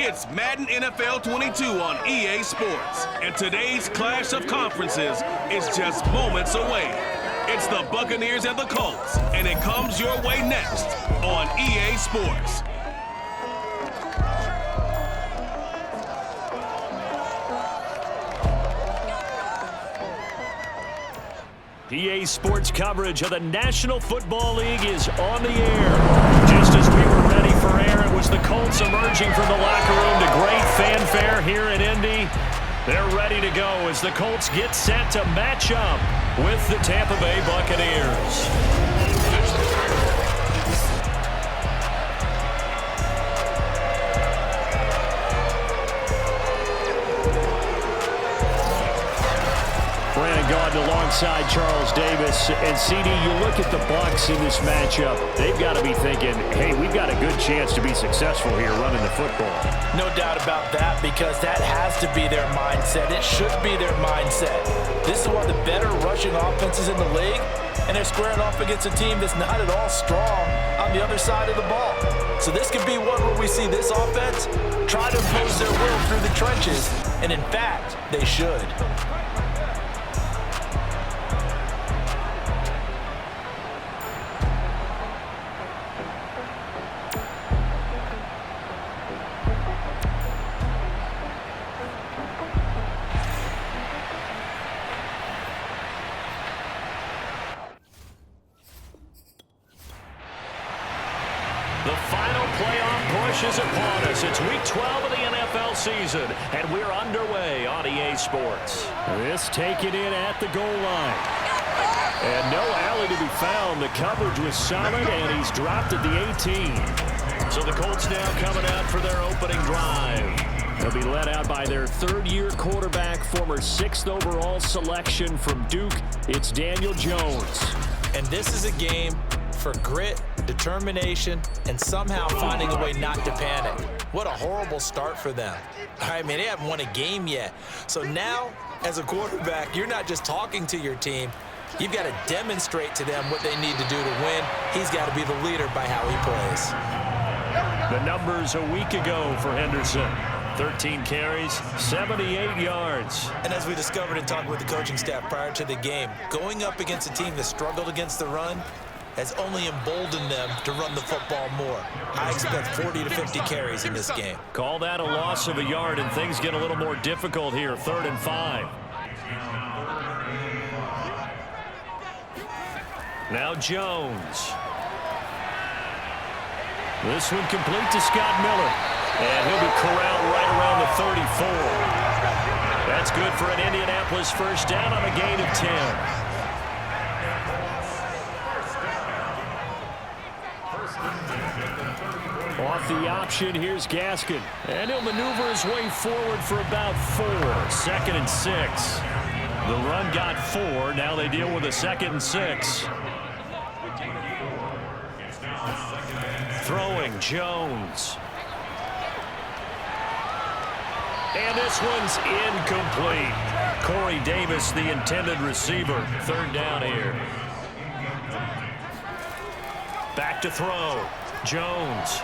It's Madden NFL 22 on EA Sports. And today's clash of conferences is just moments away. It's the Buccaneers and the Colts, and it comes your way next on EA Sports. EA Sports coverage of the National Football League is on the air. Just as we were ready for air, it was the Colts emerging from the locker room to great fanfare here in Indy. They're ready to go as the Colts get set to match up with the Tampa Bay Buccaneers. Alongside Charles Davis. And CD, you look at the Bucs in this matchup, they've got to be thinking, hey, we've got a good chance to be successful here running the football. No doubt about that, because that has to be their mindset. It should be their mindset. This is one of the better rushing offenses in the league, and they're squaring off against a team that's not at all strong on the other side of the ball. So this could be one where we see this offense try to impose their will through the trenches, and in fact, they should. The final playoff push is upon us. It's week 12 of the NFL season, and we're underway on EA Sports. This taken in at the goal line. And no alley to be found. The coverage was solid, and he's dropped at the 18. So the Colts now coming out for their opening drive. They'll be led out by their third-year quarterback, former 6th overall selection from Duke. It's Daniel Jones. And this is a game for grit, determination, and somehow finding a way not to panic. What a horrible start for them. I mean, they haven't won a game yet. So now, as a quarterback, you're not just talking to your team. You've got to demonstrate to them what they need to do to win. He's got to be the leader by how he plays. The numbers a week ago for Henderson. 13 carries, 78 yards. And as we discovered in talking with the coaching staff prior to the game, going up against a team that struggled against the run has only emboldened them to run the football more. I expect 40 to 50 carries in this game. Call that a loss of a yard, and things get a little more difficult here. 3rd and 5. Now Jones. This one complete to Scott Miller. And he'll be corralled right around the 34. That's good for an Indianapolis first down on a gain of 10. Off the option, here's Gaskin. And he'll maneuver his way forward for about 4. 2nd and 6. The run got 4. Now they deal with a 2nd and 6. Throwing, Jones. And this one's incomplete. Corey Davis, the intended receiver. 3rd down here. Back to throw. Jones.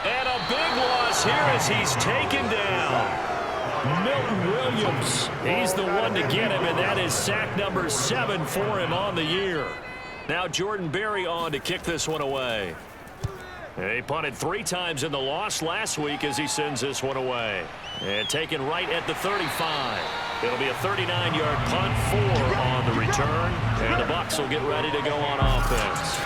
And a big loss here as he's taken down. Milton Williams. He's the one to get him, and that is sack number 7 for him on the year. Now Jordan Berry on to kick this one away. He punted 3 times in the loss last week as he sends this one away. And taken right at the 35. It'll be a 39-yard punt, 4 on the return. And the Bucs will get ready to go on offense.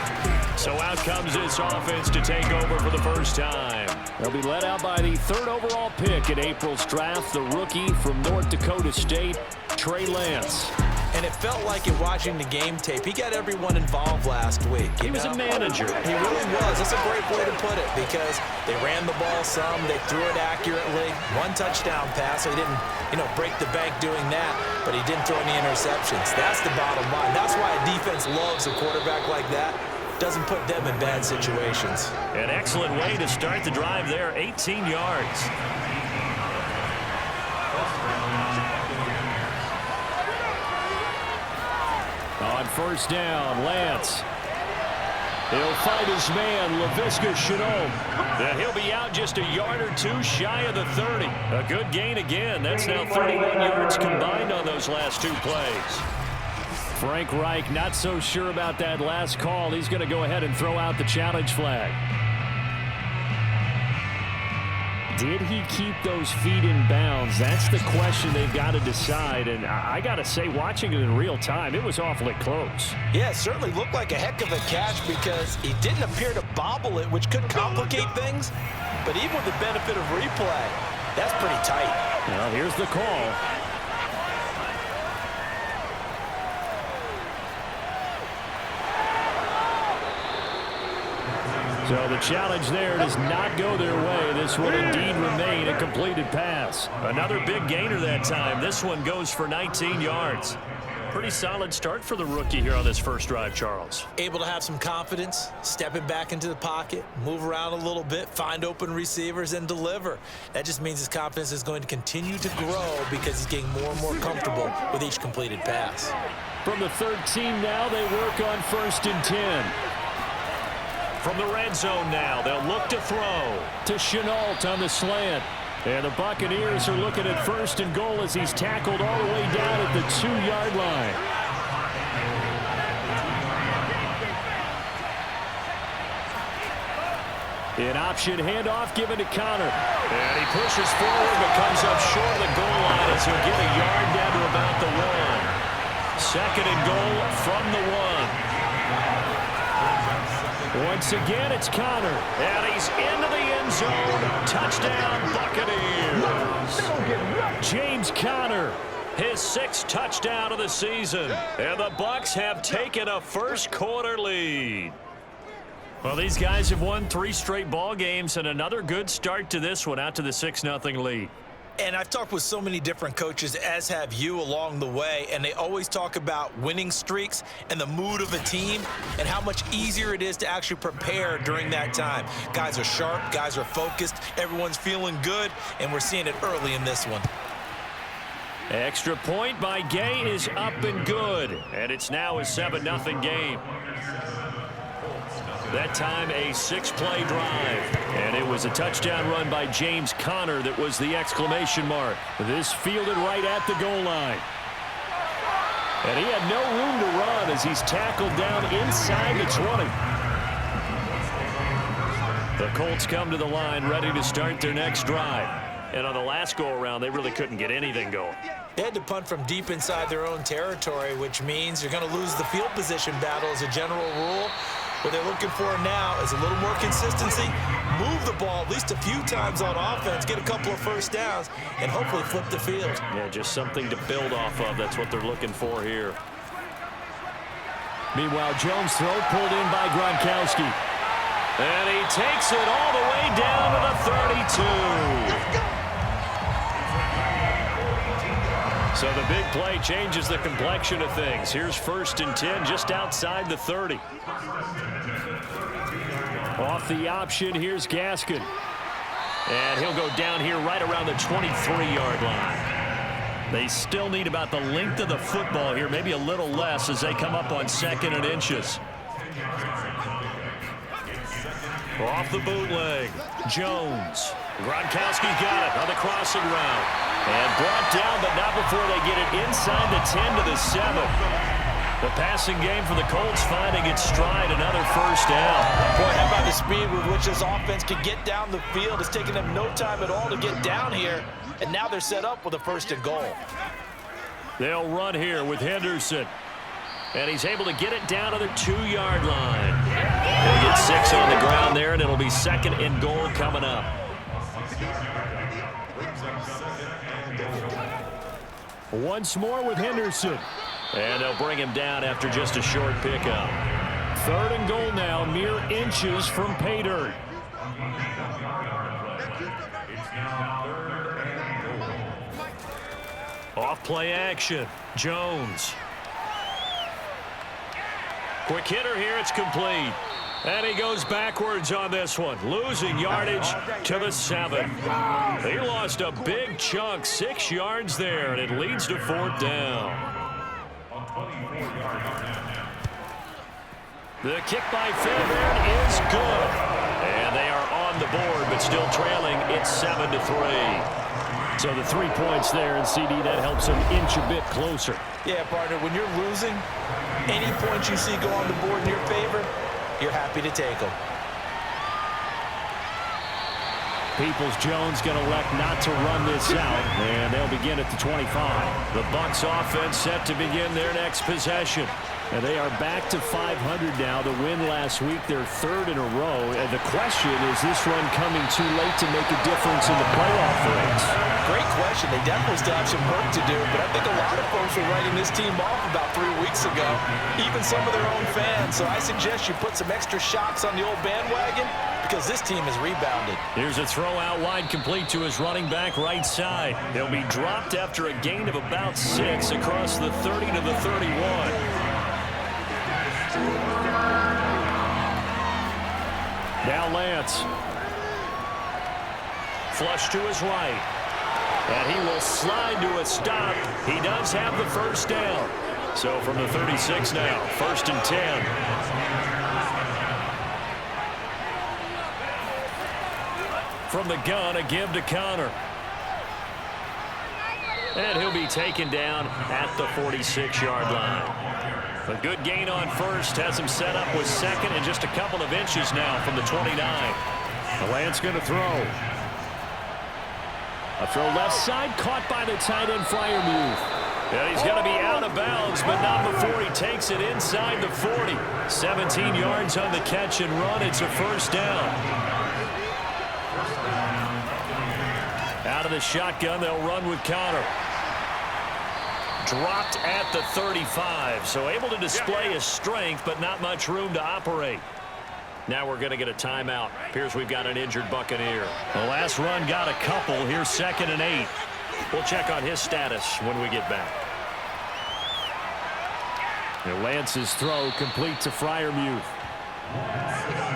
So out comes this offense to take over for the first time. They'll be led out by the 3rd overall pick in April's draft, the rookie from North Dakota State, Trey Lance. And it felt like in watching the game tape, he got everyone involved last week. He was a manager. He really was. That's a great way to put it, because they ran the ball some, they threw it accurately. 1 touchdown pass, so he didn't, break the bank doing that, but he didn't throw any interceptions. That's the bottom line. That's why a defense loves a quarterback like that. Doesn't put them in bad situations. An excellent way to start the drive there, 18 yards. On first down, Lance. He'll find his man, Laviska Shenault. And he'll be out just a yard or two shy of the 30. A good gain again. That's now 31 yards combined on those last two plays. Frank Reich not so sure about that last call. He's going to go ahead and throw out the challenge flag. Did he keep those feet in bounds? That's the question they've got to decide. And I got to say, watching it in real time, it was awfully close. Yeah, it certainly looked like a heck of a catch because he didn't appear to bobble it, which could complicate things. But even with the benefit of replay, that's pretty tight. Well, here's the call. So the challenge there does not go their way. This will indeed remain a completed pass. Another big gainer that time. This one goes for 19 yards. Pretty solid start for the rookie here on this first drive, Charles. Able to have some confidence, stepping back into the pocket, move around a little bit, find open receivers, and deliver. That just means his confidence is going to continue to grow because he's getting more and more comfortable with each completed pass. From the 13 now, they work on 1st and 10. From the red zone now, they'll look to throw to Shenault on the slant. And the Buccaneers are looking at 1st and goal as he's tackled all the way down at the 2-yard line. An option handoff given to Connor. And he pushes forward but comes up short of the goal line as he'll get a yard down to about the 1. 2nd and goal from the 1. Once again, it's Connor. And he's into the end zone. Touchdown, Buccaneers. James Conner, his 6th touchdown of the season. And the Bucs have taken a first-quarter lead. Well, these guys have won 3 straight ball games and another good start to this one out to the 6-0 lead. And I've talked with so many different coaches, as have you, along the way, and they always talk about winning streaks and the mood of a team and how much easier it is to actually prepare during that time. Guys are sharp, guys are focused, everyone's feeling good, and we're seeing it early in this one. Extra point by Gay is up and good, and it's now a 7-0 game. That time a 6-play drive. And it was a touchdown run by James Conner that was the exclamation mark. This fielded right at the goal line. And he had no room to run as he's tackled down inside the 20. The Colts come to the line ready to start their next drive. And on the last go-around, they really couldn't get anything going. They had to punt from deep inside their own territory, which means you're going to lose the field position battle as a general rule. What they're looking for now is a little more consistency, move the ball at least a few times on offense, get a couple of first downs, and hopefully flip the field. Yeah, just something to build off of. That's what they're looking for here. Meanwhile, Jones' throw pulled in by Gronkowski. And he takes it all the way down to the 32. So the big play changes the complexion of things. Here's 1st and 10 just outside the 30. Off the option, here's Gaskin. And he'll go down here right around the 23-yard line. They still need about the length of the football here, maybe a little less as they come up on 2nd and inches. Off the bootleg, Jones. Gronkowski's got it on the crossing route. And brought down, but not before they get it inside the 10 to the 7. The passing game for the Colts finding its stride, another first down. Boy, how about the speed with which this offense can get down the field? It's taken them no time at all to get down here, and now they're set up with a 1st and goal. They'll run here with Henderson. And he's able to get it down to the 2-yard line. And he gets 6 on the ground there, and it'll be 2nd and goal coming up. Once more with Henderson. And they'll bring him down after just a short pickup. 3rd and goal now, mere inches from pay dirt. Off play action, Jones. Quick hitter here, it's complete. And he goes backwards on this one, losing yardage to the 7. He lost a big chunk, 6 yards there, and it leads to 4th down. The kick by Fairbairn is good. And they are on the board, but still trailing. It's 7-3. So the 3 points there, and CD, that helps them inch a bit closer. Yeah, partner, when you're losing, any points you see go on the board in your favor, you're happy to take them. Peoples-Jones going to elect not to run this out, and they'll begin at the 25. The Bucs offense set to begin their next possession. And they are back to 500 now. The win last week, their third in a row. And the question, is this run coming too late to make a difference in the playoff race? Great question. They definitely still have some work to do, but I think a lot of folks were writing this team off about 3 weeks ago, even some of their own fans. So I suggest you put some extra shocks on the old bandwagon because this team has rebounded. Here's a throw out wide, complete to his running back right side. He'll be dropped after a gain of about 6 across the 30 to the 31. Now Lance. Flush to his right. And he will slide to a stop. He does have the first down. So from the 36 now, 1st and 10. From the gun, a give to Connor. And he'll be taken down at the 46-yard line. A good gain on first, has him set up with second and just a couple of inches now from the 29. Lance going to throw. A throw left side, caught by the tight end Freiermuth. And he's going to be out of bounds, but not before he takes it inside the 40. 17 yards on the catch and run. It's a first down. Out of the shotgun, they'll run with Connor. Dropped at the 35, so able to display his strength, but not much room to operate. Now we're going to get a timeout. Appears we've got an injured Buccaneer. The last run got a couple. Here's 2nd and 8. We'll check on his status when we get back. And Lance's throw complete to Freiermuth.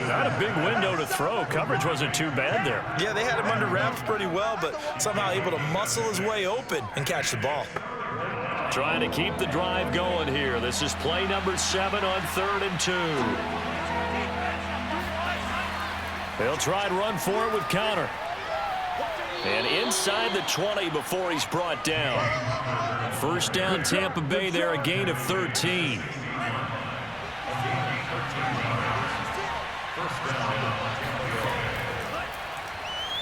Not a big window to throw. Coverage wasn't too bad there. Yeah, they had him under wraps pretty well, but somehow able to muscle his way open and catch the ball. Trying to keep the drive going here. This is play number 7 on 3rd and 2. They'll try and run for it with Connor. And inside the 20 before he's brought down. First down Tampa Bay there, a gain of 13.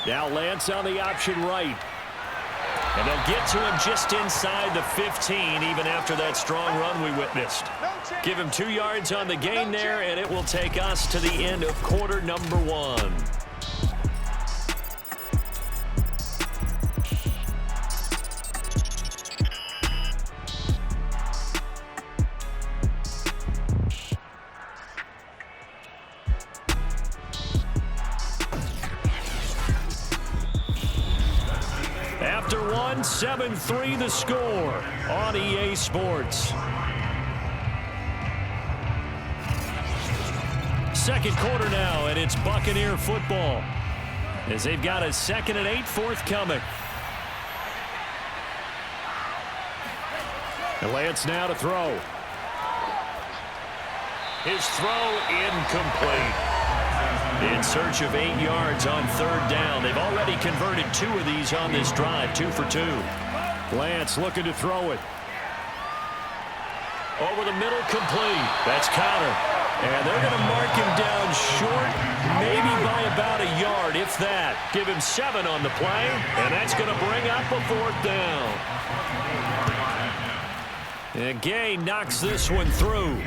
Now Lance on the option right. And they'll get to him just inside the 15, even after that strong run we witnessed. Give him 2 yards on the gain there, and it will take us to the end of quarter number 1. After 7-3 the score on EA Sports. Second quarter now, and it's Buccaneer football as they've got a 2nd and 8 forthcoming. And Lance now to throw. His throw incomplete. In search of 8 yards on 3rd down. They've already converted 2 of these on this drive, 2 for 2. Lance looking to throw it. Over the middle, complete. That's Connor. And they're going to mark him down short, maybe by about a yard, if that. Give him 7 on the play, and that's going to bring up a 4th down. And Gay knocks this one through.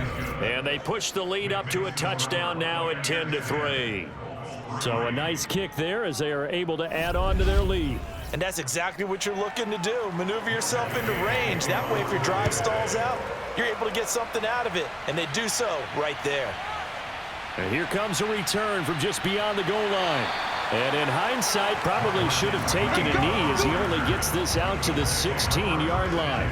And they push the lead up to a touchdown now at 10-3. So a nice kick there as they are able to add on to their lead. And that's exactly what you're looking to do. Maneuver yourself into range. That way, if your drive stalls out, you're able to get something out of it. And they do so right there. And here comes a return from just beyond the goal line. And in hindsight, probably should have taken a knee as he only gets this out to the 16-yard line.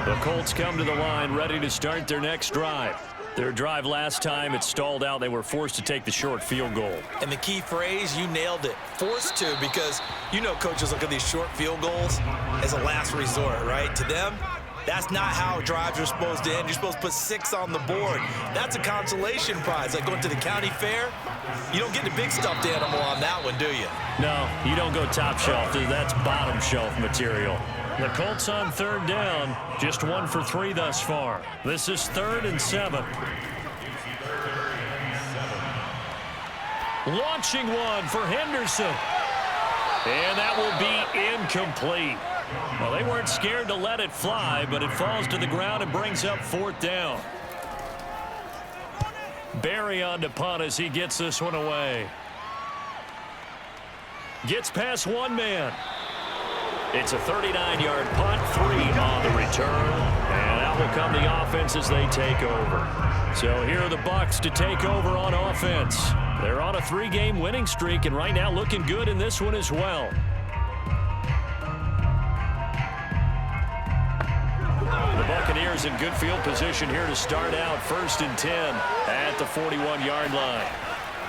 The Colts come to the line ready to start their next drive. Their drive last time, it stalled out. They were forced to take the short field goal. And the key phrase, you nailed it. Forced to, because you know coaches look at these short field goals as a last resort, right? To them, That's not how drives are supposed to end. You're supposed to put 6 on the board. That's a consolation prize. Like going to the county fair, you don't get the big stuffed animal on that one, do you? No, you don't go top shelf. That's bottom shelf material. The Colts on 3rd down, just 1 for 3 thus far. This is 3rd and 7. Launching one for Henderson. And that will be incomplete. Well, they weren't scared to let it fly, but it falls to the ground and brings up 4th down. Barry on to punt as he gets this one away. Gets past one man. It's a 39-yard punt, 3 on the return, and out will come the offense as they take over. So here are the Bucs to take over on offense. They're on a 3-game winning streak, and right now looking good in this one as well. The Buccaneers in good field position here to start out 1st and 10 at the 41-yard line.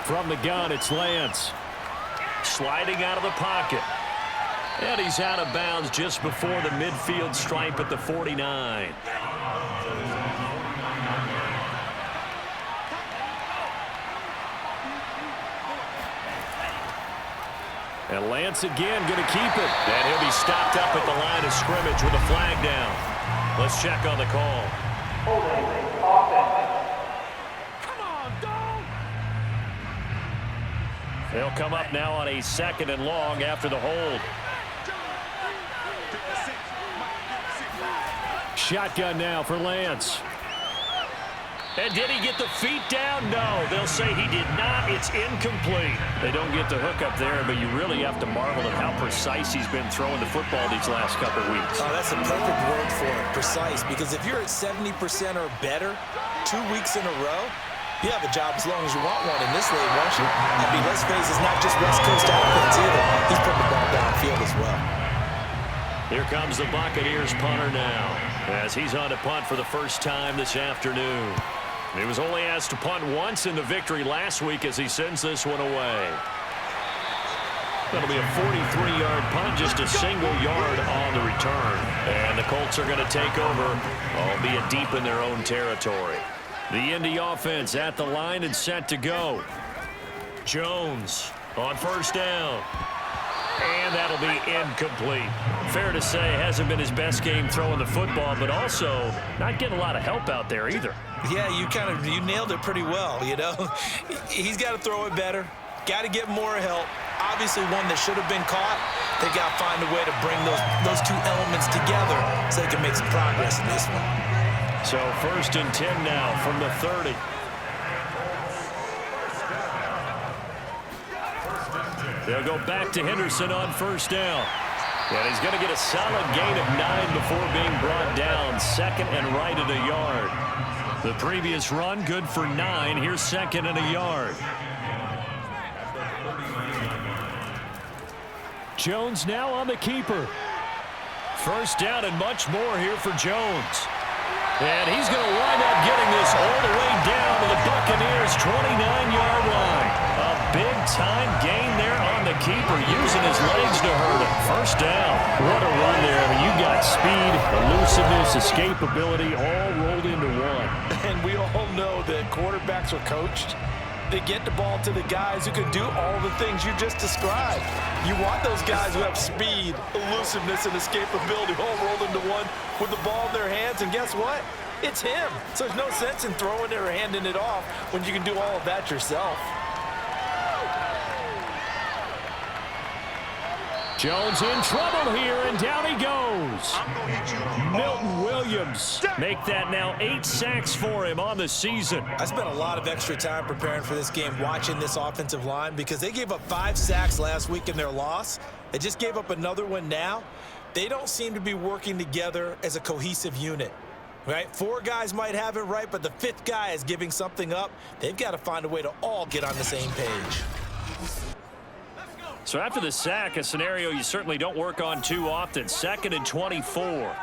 From the gun, it's Lance. Sliding out of the pocket. And he's out of bounds just before the midfield stripe at the 49. And Lance again going to keep it. And he'll be stopped up at the line of scrimmage with a flag down. Let's check on the call. Come on, dog! They'll come up now on a 2nd and long after the hold. Shotgun now for Lance. And did he get the feet down? No, they'll say he did not. It's incomplete. They don't get the hook up there, but you really have to marvel at how precise he's been throwing the football these last couple weeks. Oh, that's a perfect word for it, precise, because if you're at 70% or better 2 weeks in a row, you have a job as long as you want one in this league, won't you? I mean, let's face it, it's not just West Coast offense either. He's putting the ball downfield as well. Here comes the Buccaneers punter now, as he's on to punt for the first time this afternoon. He was only asked to punt once in the victory last week as he sends this one away. That'll be a 43-yard punt, just a single yard on the return. And the Colts are going to take over, albeit deep in their own territory. The Indy offense at the line and set to go. Jones on 1st down. And that'll be incomplete. Fair to say, hasn't been his best game throwing the football, but also not getting a lot of help out there either. Yeah, you nailed it pretty well, you know. He's got to throw it better. Got to get more help. Obviously one that should have been caught. They got to find a way to bring those 2 elements together so they can make some progress in this one. So 1st and 10 now from the 30. They'll go back to Henderson on 1st down. And he's going to get a solid gain of 9 before being brought down. 2nd and right at a yard. The previous run good for 9. Here's 2nd and a yard. Jones now on the keeper. 1st down and much more here for Jones. And he's going to wind up getting this all the way down to the Buccaneers' 29-yard line. A big-time gain there on the keeper, using his legs to hurt him. 1st down. What a run there. I mean, you got speed, elusiveness, escapability, all rolled into one. And we all know that quarterbacks are coached. They get the ball to the guys who can do all the things you just described. You want those guys who have speed, elusiveness, and escapability all rolled into one with the ball in their hands. And guess what? It's him. So there's no sense in throwing it or handing it off when you can do all of that yourself. Jones in trouble here, and down he goes. Milton Williams make that now 8 sacks for him on the season. I spent a lot of extra time preparing for this game, watching this offensive line, because they gave up 5 sacks last week in their loss. They just gave up another one now. They don't seem to be working together as a cohesive unit. Right? 4 guys might have it right, but the 5th guy is giving something up. They've got to find a way to all get on the same page. So after the sack, a scenario you certainly don't work on too often. 2nd and 24.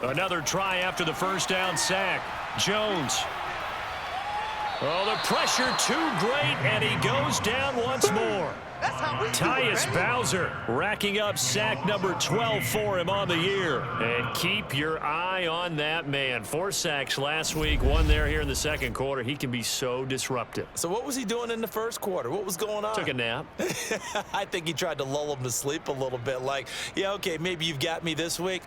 Another try after the 1st down sack. Jones. Oh, the pressure too great, and he goes down once more. Tyus Bowser racking up sack number 12 for him on the year. And keep your eye on that man. 4 sacks last week, 1 there here in the second quarter. He can be so disruptive. So what was he doing in the first quarter? What was going on? Took a nap. I think he tried to lull him to sleep a little bit. Like, yeah, okay, maybe you've got me this week.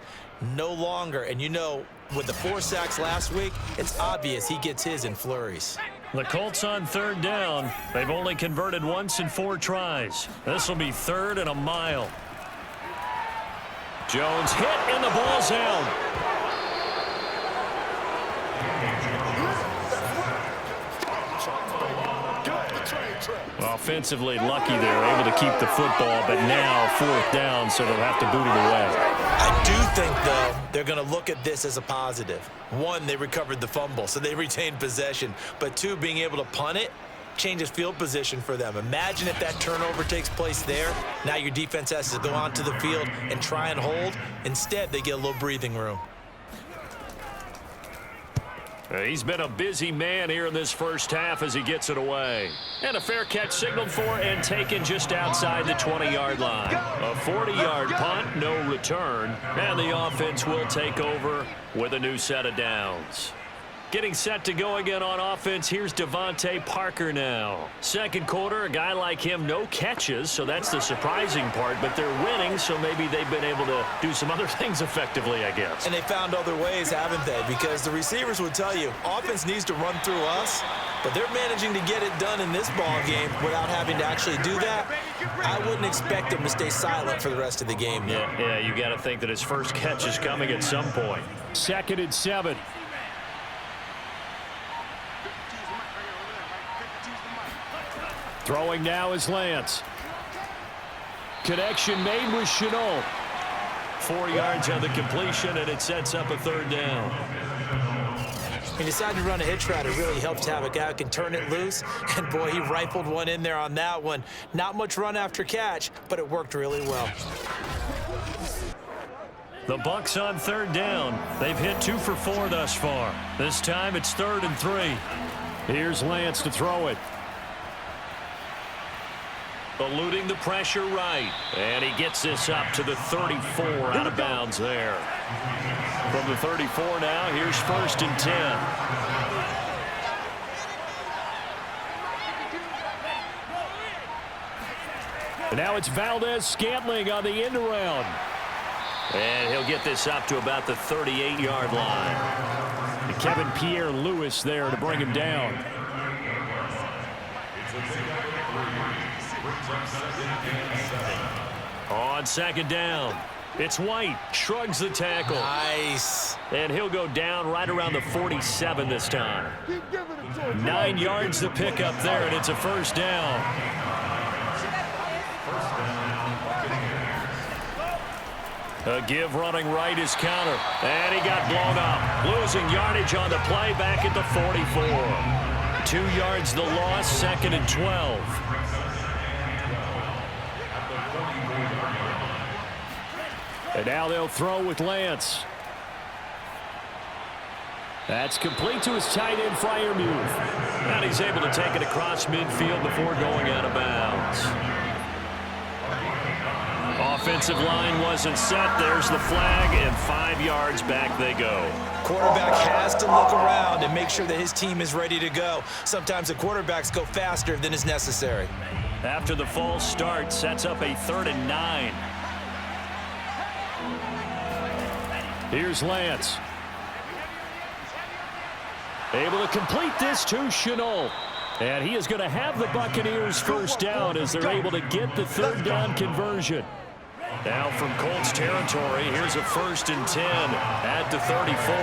No longer. And you know, with the 4 sacks last week, it's obvious he gets his in flurries. The Colts on third down. They've only converted once in 4 tries. This will be 3rd and a mile. Jones hit and the ball's out. Offensively lucky they're able to keep the football, but now 4th down, so they'll have to boot it away. I do think, though, they're going to look at this as a positive. 1, they recovered the fumble, so they retained possession. But 2, being able to punt it changes field position for them. Imagine if that turnover takes place there. Now your defense has to go onto the field and try and hold. Instead, they get a little breathing room. He's been a busy man here in this first half as he gets it away. And a fair catch signaled for and taken just outside the 20-yard line. A 40-yard punt, no return. And the offense will take over with a new set of downs. Getting set to go again on offense, here's Devontae Parker now. Second quarter, a guy like him, no catches, so that's the surprising part, but they're winning, so maybe they've been able to do some other things effectively, I guess. And they found other ways, haven't they? Because the receivers would tell you, offense needs to run through us, but they're managing to get it done in this ball game without having to actually do that. I wouldn't expect them to stay silent for the rest of the game. Yeah, you got to think that his first catch is coming at some point. 2nd and 7. Throwing now is Lance. Connection made with Chenault. 4 yards on the completion, and it sets up a 3rd down. He decided to run a hitch route. It really helps to have a guy who can turn it loose. And, boy, he rifled one in there on that one. Not much run after catch, but it worked really well. The Bucs on 3rd down. They've hit 2 for 4 thus far. This time it's 3rd and 3. Here's Lance to throw it. Eluding the pressure right. And he gets this up to the 34 out of bounds there. From the 34 now, here's 1st and 10. And now it's Valdez-Scantling on the end around. And he'll get this up to about the 38-yard line. And Kevin Pierre-Louis there to bring him down. On 2nd down, it's White. Shrugs the tackle. Nice. And he'll go down right around the 47 this time. 9 yards to pick up there, and it's a 1st down. A give running right is counter. And he got blown up. Losing yardage on the play back at the 44. 2 yards the loss, 2nd and 12. And now they'll throw with Lance. That's complete to his tight end, Freiermuth. And he's able to take it across midfield before going out of bounds. Offensive line wasn't set. There's the flag, and 5 yards back they go. Quarterback has to look around and make sure that his team is ready to go. Sometimes the quarterbacks go faster than is necessary. After the false start, sets up a 3rd and 9. Here's Lance. Able to complete this to Chenault. And he is going to have the Buccaneers 1st down as they're able to get the 3rd down conversion. Now from Colts territory, here's a 1st and 10 at the 34.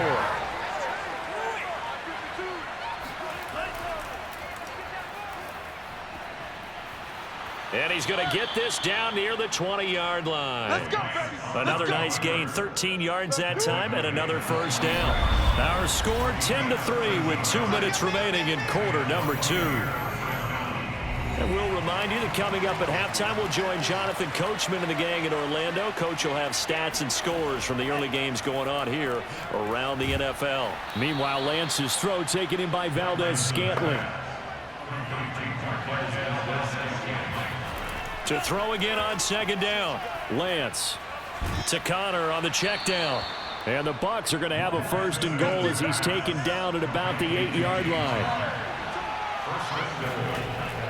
And he's going to get this down near the 20-yard line. Another nice gain, 13 yards that time, and another 1st down. Our score 10-3 with 2 minutes remaining in quarter number 2. And we'll remind remind you that coming up at halftime, we'll join Jonathan Coachman and the gang in Orlando. Coach will have stats and scores from the early games going on here around the NFL. Meanwhile, Lance's throw taken in by Valdez-Scantling. To throw again on second down. Lance to Connor on the check down. And the Bucs are going to have a first and goal as he's taken down at about the 8-yard line.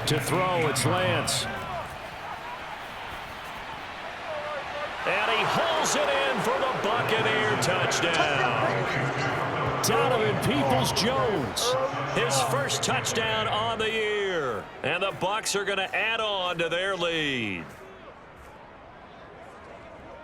To throw, it's Lance. And he hauls it in for the Buccaneer touchdown. Donovan Peoples-Jones, his first touchdown on the year. And the Bucs are going to add on to their lead.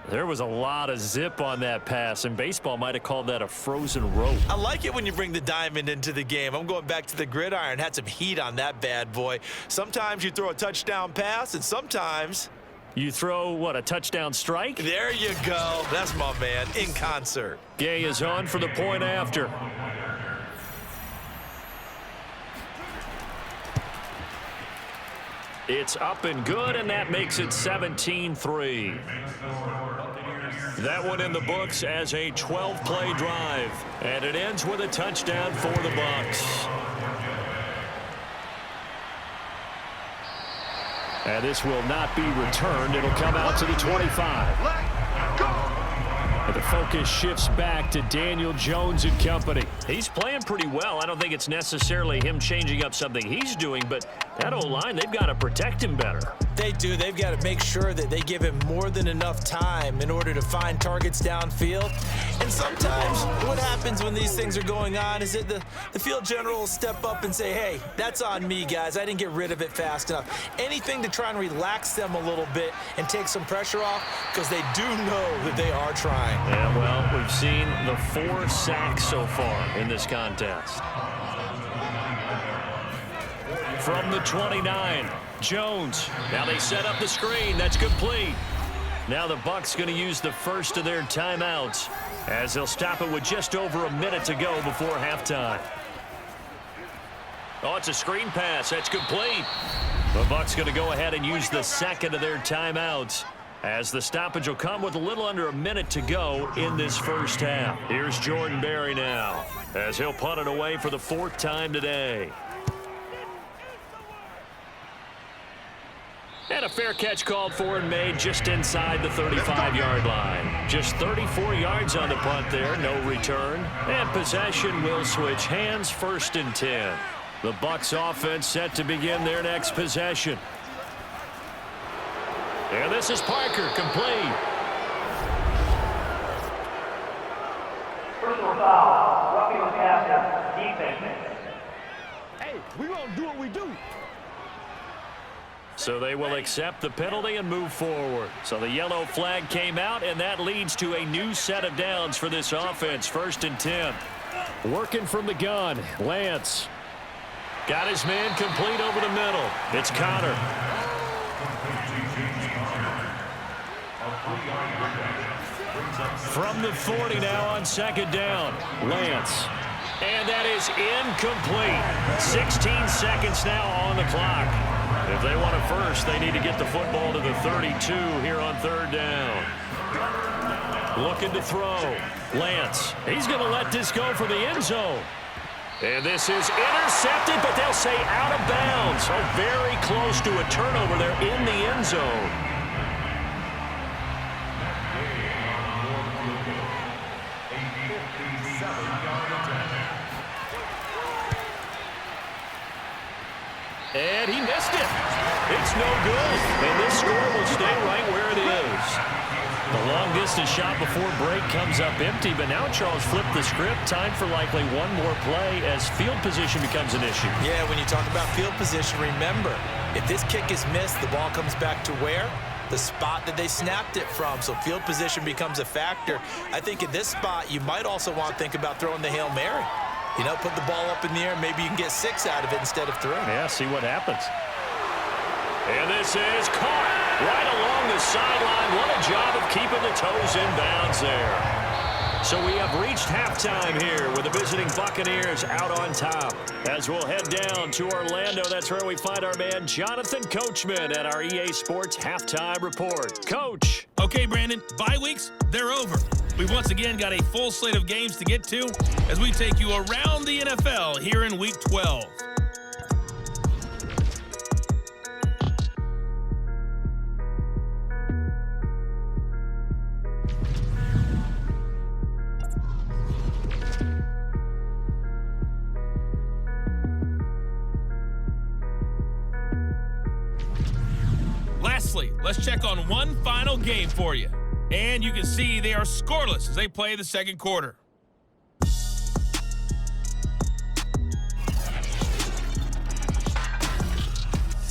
There was a lot of zip on that pass, and baseball might have called that a frozen rope. I like it when you bring the diamond into the game. I'm going back to the gridiron. Had some heat on that bad boy. Sometimes you throw a touchdown pass, and sometimes you throw, what, a touchdown strike? There you go. That's my man, in concert. Gay is on for the point after. It's up and good, and that makes it 17-3. That one in the books as a 12-play drive, and it ends with a touchdown for the Bucs. And this will not be returned. It'll come out to the 25. And the focus shifts back to Daniel Jones and company. He's playing pretty well. I don't think it's necessarily him changing up something he's doing, but that O-line, they've got to protect him better. They do. They've got to make sure that they give him more than enough time in order to find targets downfield. And sometimes what happens when these things are going on is that the field general will step up and say, hey, that's on me, guys. I didn't get rid of it fast enough. Anything to try and relax them a little bit and take some pressure off, because they do know that they are trying. Yeah, well, we've seen the 4 sacks so far in this contest. From the 29, Jones. Now they set up the screen. That's complete. Now the Bucs going to use the first of their timeouts as they'll stop it with just over a minute to go before halftime. Oh, it's a screen pass. That's complete. The Bucs going to go ahead and use the second of their timeouts as the stoppage will come with a little under a minute to go in this first half. Here's Jordan Berry now as he'll punt it away for the 4th time today. And a fair catch called for and made just inside the 35-yard line. Just 34 yards on the punt there, no return. And possession will switch hands, 1st and 10. The Bucs offense set to begin their next possession. And this is Parker, complete. Personal foul, roughing the passer, defense. Hey, we gonna do what we do. So they will accept the penalty and move forward. So the yellow flag came out, and that leads to a new set of downs for this offense. 1st and 10. Working from the gun, Lance. Got his man complete over the middle. It's Connor. From the 40 now on 2nd down, Lance. And that is incomplete. 16 seconds now on the clock. If they want it first, they need to get the football to the 32 here on 3rd down. Looking to throw. Lance. He's going to let this go for the end zone. And this is intercepted, but they'll say out of bounds. So very close to a turnover there in the end zone. And he missed it. It's no good. And this score will stay right where it is. The long-distance shot before break comes up empty, but now Charles flipped the script. Time for likely one more play as field position becomes an issue. Yeah, when you talk about field position, remember, if this kick is missed, the ball comes back to where? The spot that they snapped it from. So field position becomes a factor. I think at this spot, you might also want to think about throwing the Hail Mary. You know, put the ball up in the air. Maybe you can get 6 out of it instead of 3. Yeah, see what happens. And this is caught right along the sideline. What a job of keeping the toes in bounds there. So we have reached halftime here with the visiting Buccaneers out on top. As we'll head down to Orlando, that's where we find our man Jonathan Coachman at our EA Sports Halftime Report. Coach. Okay, Brandon, bye weeks, they're over. We've once again got a full slate of games to get to as we take you around the NFL here in Week 12. Lastly, let's check on one final game for you. And you can see they are scoreless as they play the second quarter.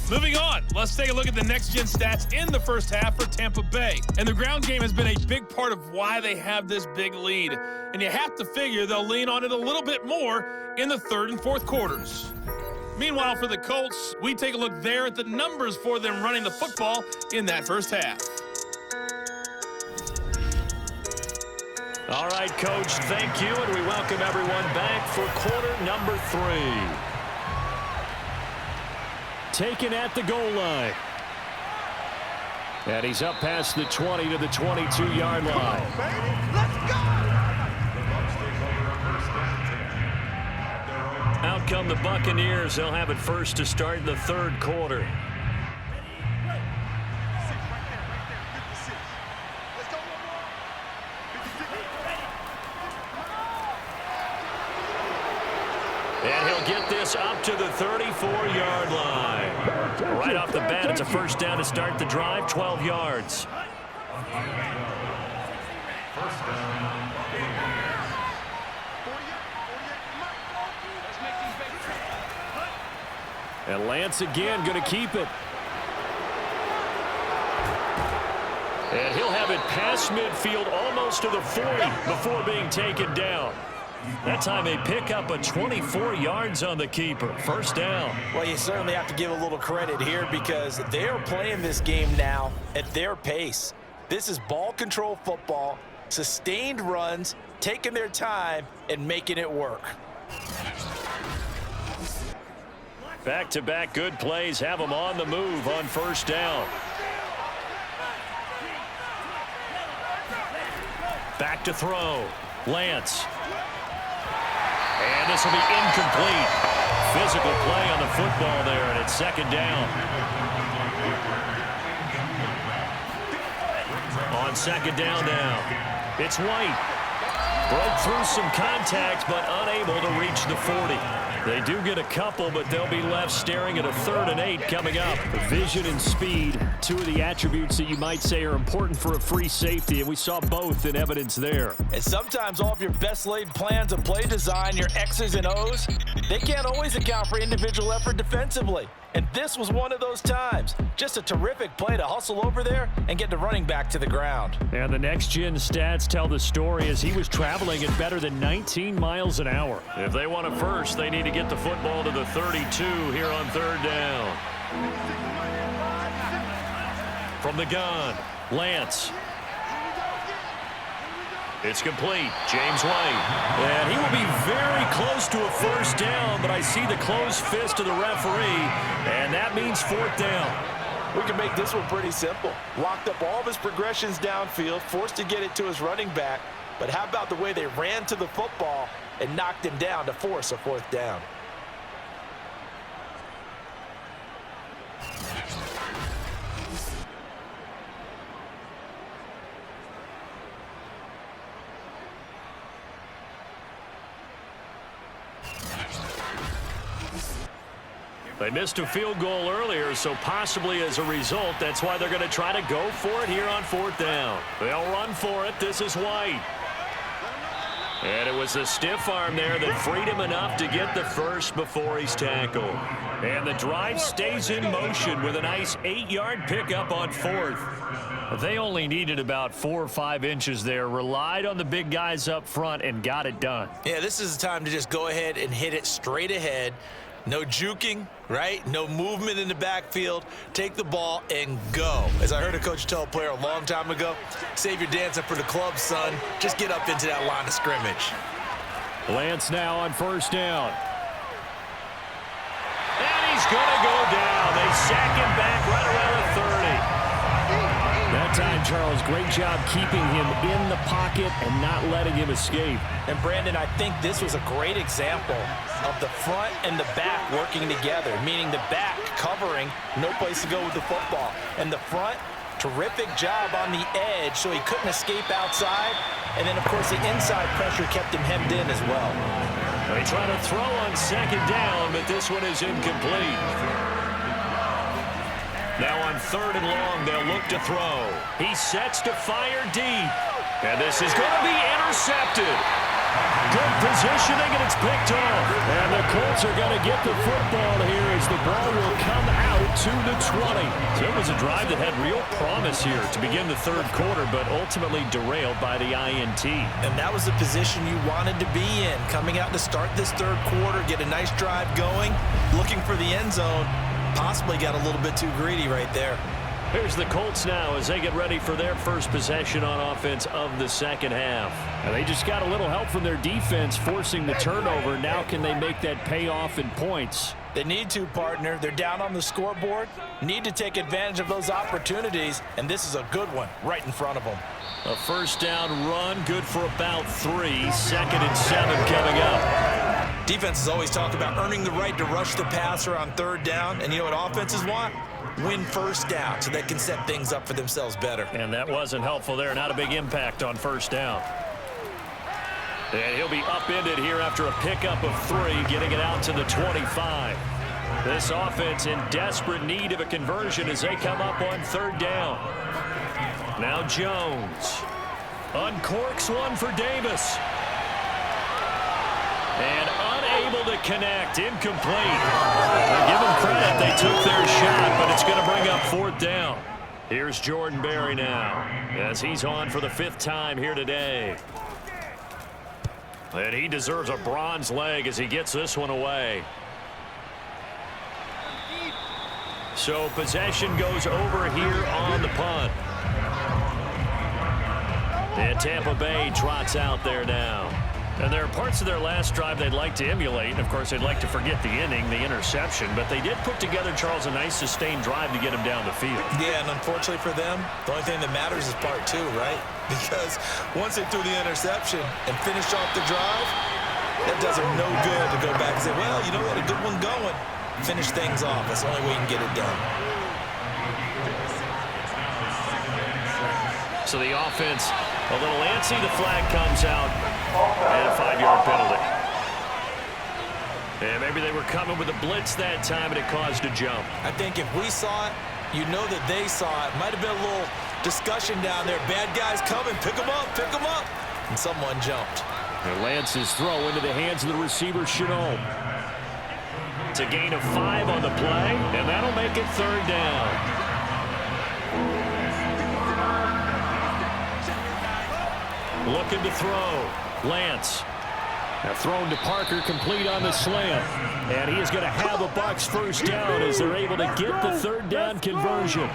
Moving on, let's take a look at the next-gen stats in the first half for Tampa Bay. And the ground game has been a big part of why they have this big lead. And you have to figure they'll lean on it a little bit more in the third and fourth quarters. Meanwhile, for the Colts, we take a look there at the numbers for them running the football in that first half. All right, Coach, thank you, and we welcome everyone back for quarter number 3. Taken at the goal line. And he's up past the 20 to the 22-yard line. Let's go! Out come the Buccaneers. They'll have it first to start the third quarter. And he'll get this up to the 34-yard line. Right off the bat, it's a first down to start the drive, 12 yards. First down. And Lance again going to keep it. And he'll have it past midfield almost to the 40 before being taken down. That time they pick up a 24 yards on the keeper. First down. Well, you certainly have to give a little credit here because they're playing this game now at their pace. This is ball control football, sustained runs, taking their time and making it work. Back-to-back good plays have them on the move on first down. Back to throw. Lance. And this will be incomplete. Physical play on the football there, and it's second down. On second down now, it's White. Broke through some contact, but unable to reach the 40. They do get a couple, but they'll be left staring at a 3rd and 8 coming up. Vision and speed, two of the attributes that you might say are important for a free safety, and we saw both in evidence there. And sometimes all of your best laid plans of play design, your X's and O's, they can't always account for individual effort defensively. And this was one of those times. Just a terrific play to hustle over there and get the running back to the ground. And the next-gen stats tell the story as he was traveling at better than 19 miles an hour. If they want a first, they need to get the football to the 32 here on third down. From the gun, Lance. It's complete. James White. And he will be very close to a first down, but I see the closed fist of the referee, and that means fourth down. We can make this one pretty simple. Locked up all of his progressions downfield, forced to get it to his running back. But how about the way they ran to the football and knocked him down to force a fourth down? They missed a field goal earlier, so possibly as a result, that's why they're going to try to go for it here on fourth down. They'll run for it. This is White. And it was a stiff arm there that freed him enough to get the first before he's tackled. And the drive stays in motion with a nice 8-yard pickup on fourth. They only needed about 4 or 5 inches there, relied on the big guys up front, and got it done. Yeah, this is the time to just go ahead and hit it straight ahead. No juking, right? No movement in the backfield. Take the ball and go. As I heard a coach tell a player a long time ago, save your dancing for the club, son. Just get up into that line of scrimmage. Lance now on first down. And he's going to go down. They sack him back right around the 30. That time, Charles, great job keeping him in the pocket and not letting him escape. And, Brandon, I think this was a great example of the front and the back working together, meaning the back covering, no place to go with the football. And the front, terrific job on the edge so he couldn't escape outside. And then, of course, the inside pressure kept him hemmed in as well. They try to throw on second down, but this one is incomplete. Now on third and long, they'll look to throw. He sets to fire deep. And this is going to be intercepted. Good positioning, and it's picked off. And the Colts are going to get the football here as the ball will come out to the 20. So it was a drive that had real promise here to begin the third quarter, but ultimately derailed by the INT. And that was the position you wanted to be in, coming out to start this third quarter, get a nice drive going, looking for the end zone. Possibly got a little bit too greedy right there. Here's the Colts now as they get ready for their first possession on offense of the second half. And they just got a little help from their defense forcing the turnover. Now can they make that pay off in points? They need to, partner. They're down on the scoreboard. Need to take advantage of those opportunities, and this is a good one right in front of them. A first down run, good for about 3. 2nd and 7 coming up. Defenses always talk about earning the right to rush the passer on third down, and you know what offenses want? Win first down so they can set things up for themselves better. And that wasn't helpful there. Not a big impact on first down. And he'll be upended here after a pickup of 3, getting it out to the 25. This offense in desperate need of a conversion as they come up on third down. Now Jones uncorks one for Davis. And unable to connect, incomplete. Give them credit, they took their shot, but it's going to bring up fourth down. Here's Jordan Berry now, as he's on for the 5th time here today. And he deserves a bronze leg as he gets this one away. So possession goes over here on the punt. And Tampa Bay trots out there now. And there are parts of their last drive they'd like to emulate. And, of course, they'd like to forget the inning, the interception. But they did put together, Charles, a nice sustained drive to get him down the field. Yeah, and unfortunately for them, the only thing that matters is part 2, right? Because once they threw the interception and finished off the drive, that does them no good to go back and say, well, you know what, a good one going. Finish things off. That's the only way you can get it done. So the offense a little antsy. The flag comes out. And a 5-yard penalty. And maybe they were coming with a blitz that time, and it caused a jump. I think if we saw it, you know that they saw it. Might have been a little discussion down there. Bad guys coming. Pick them up. Pick them up. And someone jumped. And Lance's throw into the hands of the receiver, Chenault. It's a gain of 5 on the play, and that'll make it third down. Looking to throw. Lance. Now thrown to Parker, complete on the slant. And he is going to have a Bucs first down as they're able to get the third down conversion.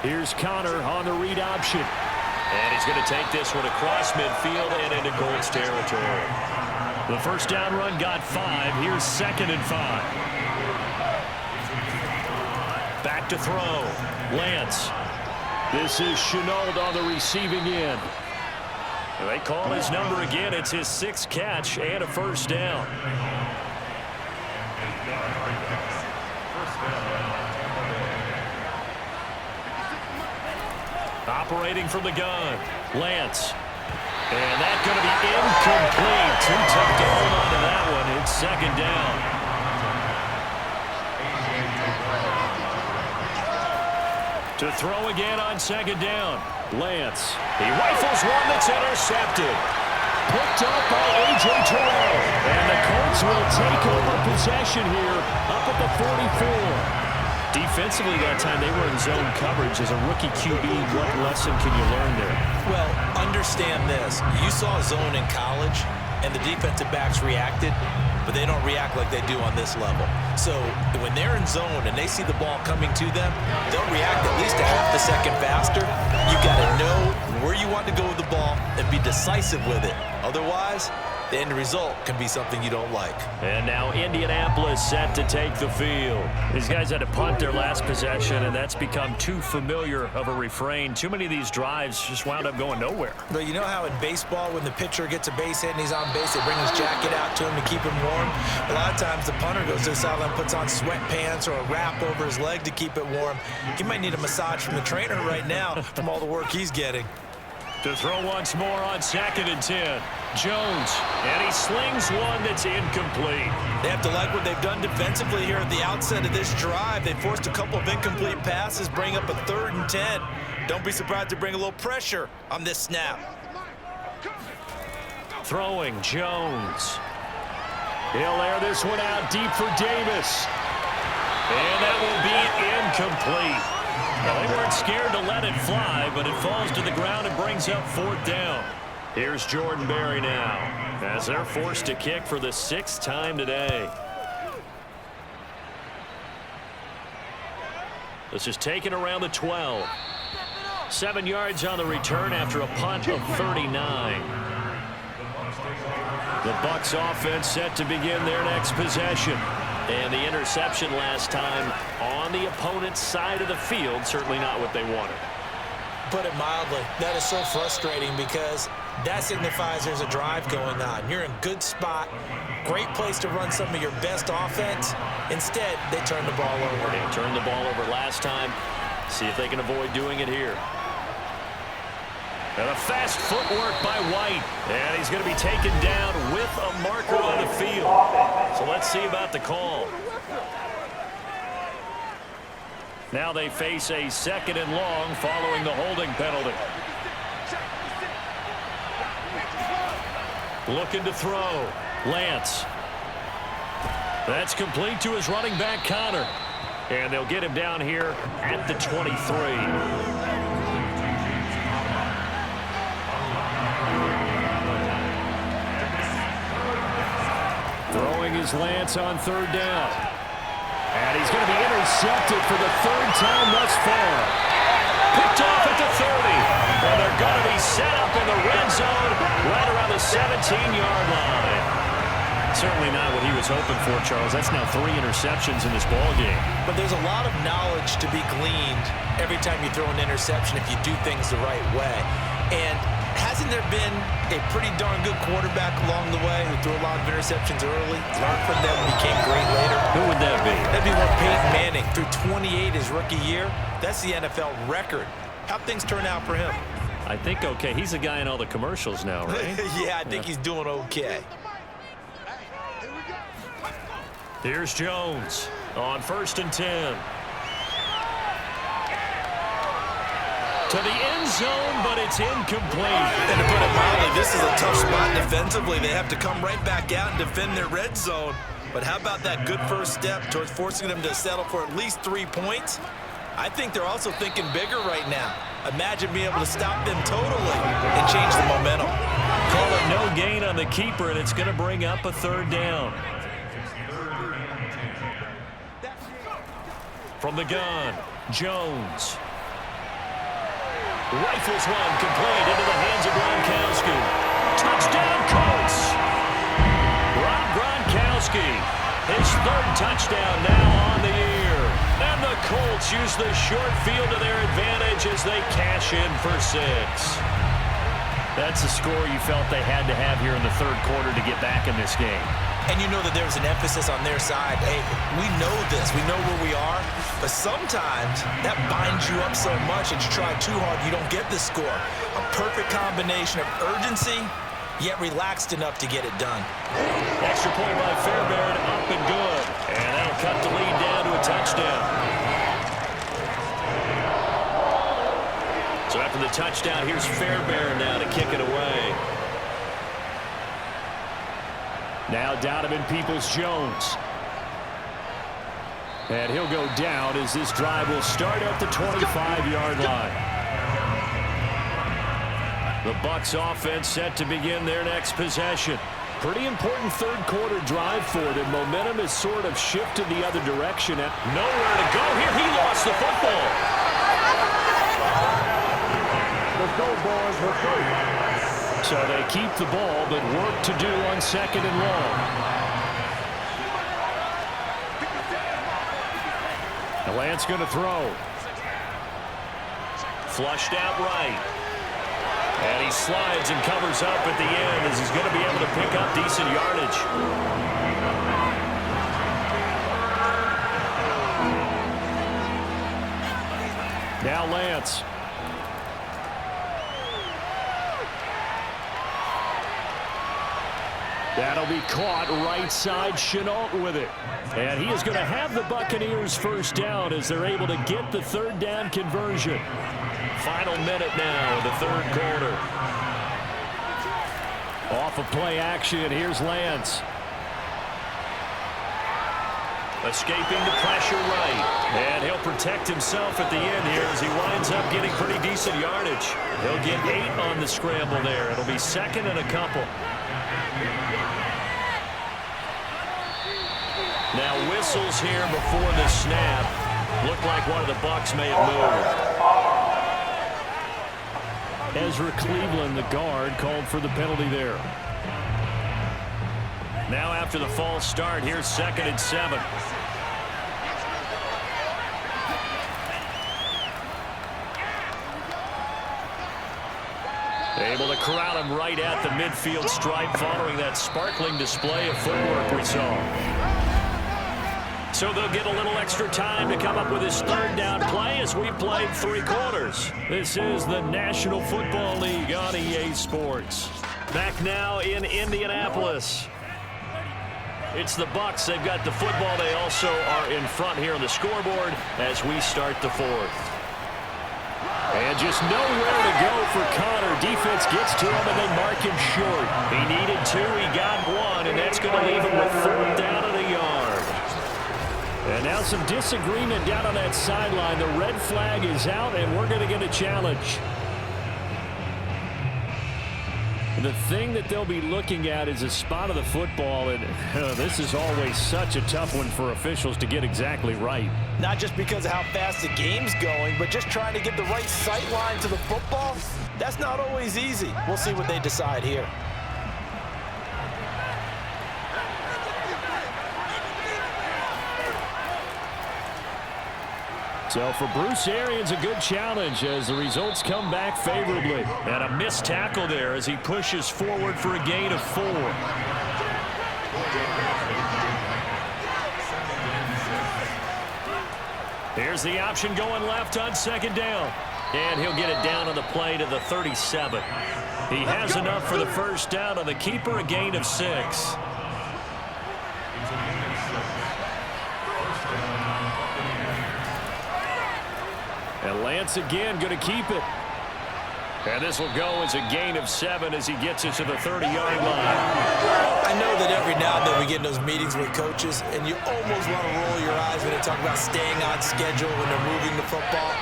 Here's Connor on the read option. And he's going to take this one across midfield and into Colts territory. The first down run got 5. Here's 2nd and 5. Back to throw. Lance. This is Chenault on the receiving end. And they call his number again. It's his 6th catch and a first down. Operating from the gun. Lance. And that's going to be incomplete. Too tough to hold on to that one. It's 2nd down. To throw again on 2nd down. Lance. He rifles one that's intercepted. Picked up by A.J. Terrell. And the Colts will take over possession here up at the 44. Defensively that time, they were in zone coverage. As a rookie QB, what lesson can you learn there? Well, understand this. You saw zone in college, and the defensive backs reacted, but they don't react like they do on this level. So when they're in zone and they see the ball coming to them, they'll react at least a half a second faster. You got to know where you want to go with the ball and be decisive with it. Otherwise, the end result can be something you don't like. And now Indianapolis set to take the field. These guys had to punt their last possession, and that's become too familiar of a refrain. Too many of these drives just wound up going nowhere. But you know how in baseball, when the pitcher gets a base hit and he's on base, they bring his jacket out to him to keep him warm? A lot of times the punter goes to the sideline, puts on sweatpants or a wrap over his leg to keep it warm. He might need a massage from the trainer right now from all the work he's getting. To throw once more on 2nd and 10. Jones, and he slings one that's incomplete. They have to like what they've done defensively here at the outset of this drive. They forced a couple of incomplete passes, bring up a 3rd and 10. Don't be surprised to bring a little pressure on this snap. Throwing, Jones. He'll air this one out deep for Davis. And that will be incomplete. Well, they weren't scared to let it fly, but it falls to the ground and brings up 4th down. Here's Jordan Berry now, as they're forced to kick for the 6th time today. This is taken around the 12. 7 yards on the return after a punt of 39. The Bucs offense set to begin their next possession. And the interception last time on the opponent's side of the field, certainly not what they wanted. Put it mildly, that is so frustrating because that signifies there's a drive going on. You're in good spot, great place to run some of your best offense. Instead, they turn the ball over. They turned the ball over last time. See if they can avoid doing it here. And a fast footwork by White. And he's going to be taken down with a marker on the field. So let's see about the call. Now they face a 2nd and long following the holding penalty. Looking to throw. Lance. That's complete to his running back, Connor. And they'll get him down here at the 23. Throwing his Lance on 3rd down. And he's going to be intercepted for the 3rd time thus far. Picked off at the 30. And they're going to be set up in the red zone right around the 17-yard line. Certainly not what he was hoping for, Charles. That's now 3 interceptions in this ballgame. But there's a lot of knowledge to be gleaned every time you throw an interception if you do things the right way. And hasn't there been a pretty darn good quarterback along the way who threw a lot of interceptions early, learned from them, and became great later? Who would that be? That'd be one Peyton Manning. Threw 28 his rookie year. That's the NFL record. How'd things turn out for him? I think okay. He's a guy in all the commercials now, right? Yeah, I think he's doing okay. Here's Jones on 1st and 10. To the end zone, but it's incomplete. And to put it mildly, this is a tough spot defensively. They have to come right back out and defend their red zone. But how about that good first step towards forcing them to settle for at least 3 points? I think they're also thinking bigger right now. Imagine being able to stop them totally and change the momentum. Call it no gain on the keeper, and it's going to bring up a 3rd down. From the gun, Jones. Rifles one complete into the hands of Gronkowski. Touchdown, Colts. Rob Gronkowski, his 3rd touchdown now on the year. And the Colts use the short field to their advantage as they cash in for 6. That's a score you felt they had to have here in the 3rd quarter to get back in this game. And you know that there's an emphasis on their side. Hey, we know this. We know where we are. But sometimes that binds you up so much that you try too hard, you don't get the score. A perfect combination of urgency, yet relaxed enough to get it done. Extra point by Fairbairn, up and good. And that'll cut the lead down to a touchdown. So after the touchdown, here's Fairbairn now to kick it away. Now Donovan Peoples-Jones. And he'll go down as this drive will start at the 25-yard line. The Bucs offense set to begin their next possession. Pretty important third quarter drive for them. Momentum has sort of shifted the other direction. Nowhere to go here. He lost the football. Let's go, boys. Let's go. So they keep the ball, but work to do on 2nd and long. The Lance going to throw. Flushed out right. And he slides and covers up at the end as he's going to be able to pick up decent yardage. Now Lance. That'll be caught right side. Chenault with it. And he is going to have the Buccaneers first down as they're able to get the third down conversion. Final minute now in the third quarter. Off of play action, here's Lance. Escaping the pressure right. And he'll protect himself at the end here as he winds up getting pretty decent yardage. He'll get 8 on the scramble there. It'll be 2nd and a couple. Now whistles here before the snap. Looked like one of the Bucs may have moved. Ezra Cleveland, the guard, called for the penalty there. Now after the false start, here's 2nd and 7. Able to corral him right at the midfield stripe following that sparkling display of footwork we saw. So they'll get a little extra time to come up with his third down play as we played 3 quarters. This is the National Football League on EA Sports. Back now in Indianapolis. It's the Bucs. They've got the football. They also are in front here on the scoreboard as we start the 4th. And just nowhere to go for Connor. Defense gets to him and they mark him short. He needed 2. He got 1, and that's going to leave him with 4th down and a yard. And now some disagreement down on that sideline. The red flag is out, and we're going to get a challenge. The thing that they'll be looking at is a spot of the football, and this is always such a tough one for officials to get exactly right. Not just because of how fast the game's going, but just trying to get the right sight line to the football. That's not always easy. We'll see what they decide here. So for Bruce Arians, a good challenge as the results come back favorably. And a missed tackle there as he pushes forward for a gain of 4. Here's the option going left on 2nd down. And he'll get it down on the play to the 37. He has enough for the first down on the keeper, a gain of 6. And Lance again going to keep it. And this will go as a gain of 7 as he gets it to the 30-yard line. I know that every now and then we get in those meetings with coaches, and you almost want to roll your eyes when they talk about staying on schedule when they're moving the football.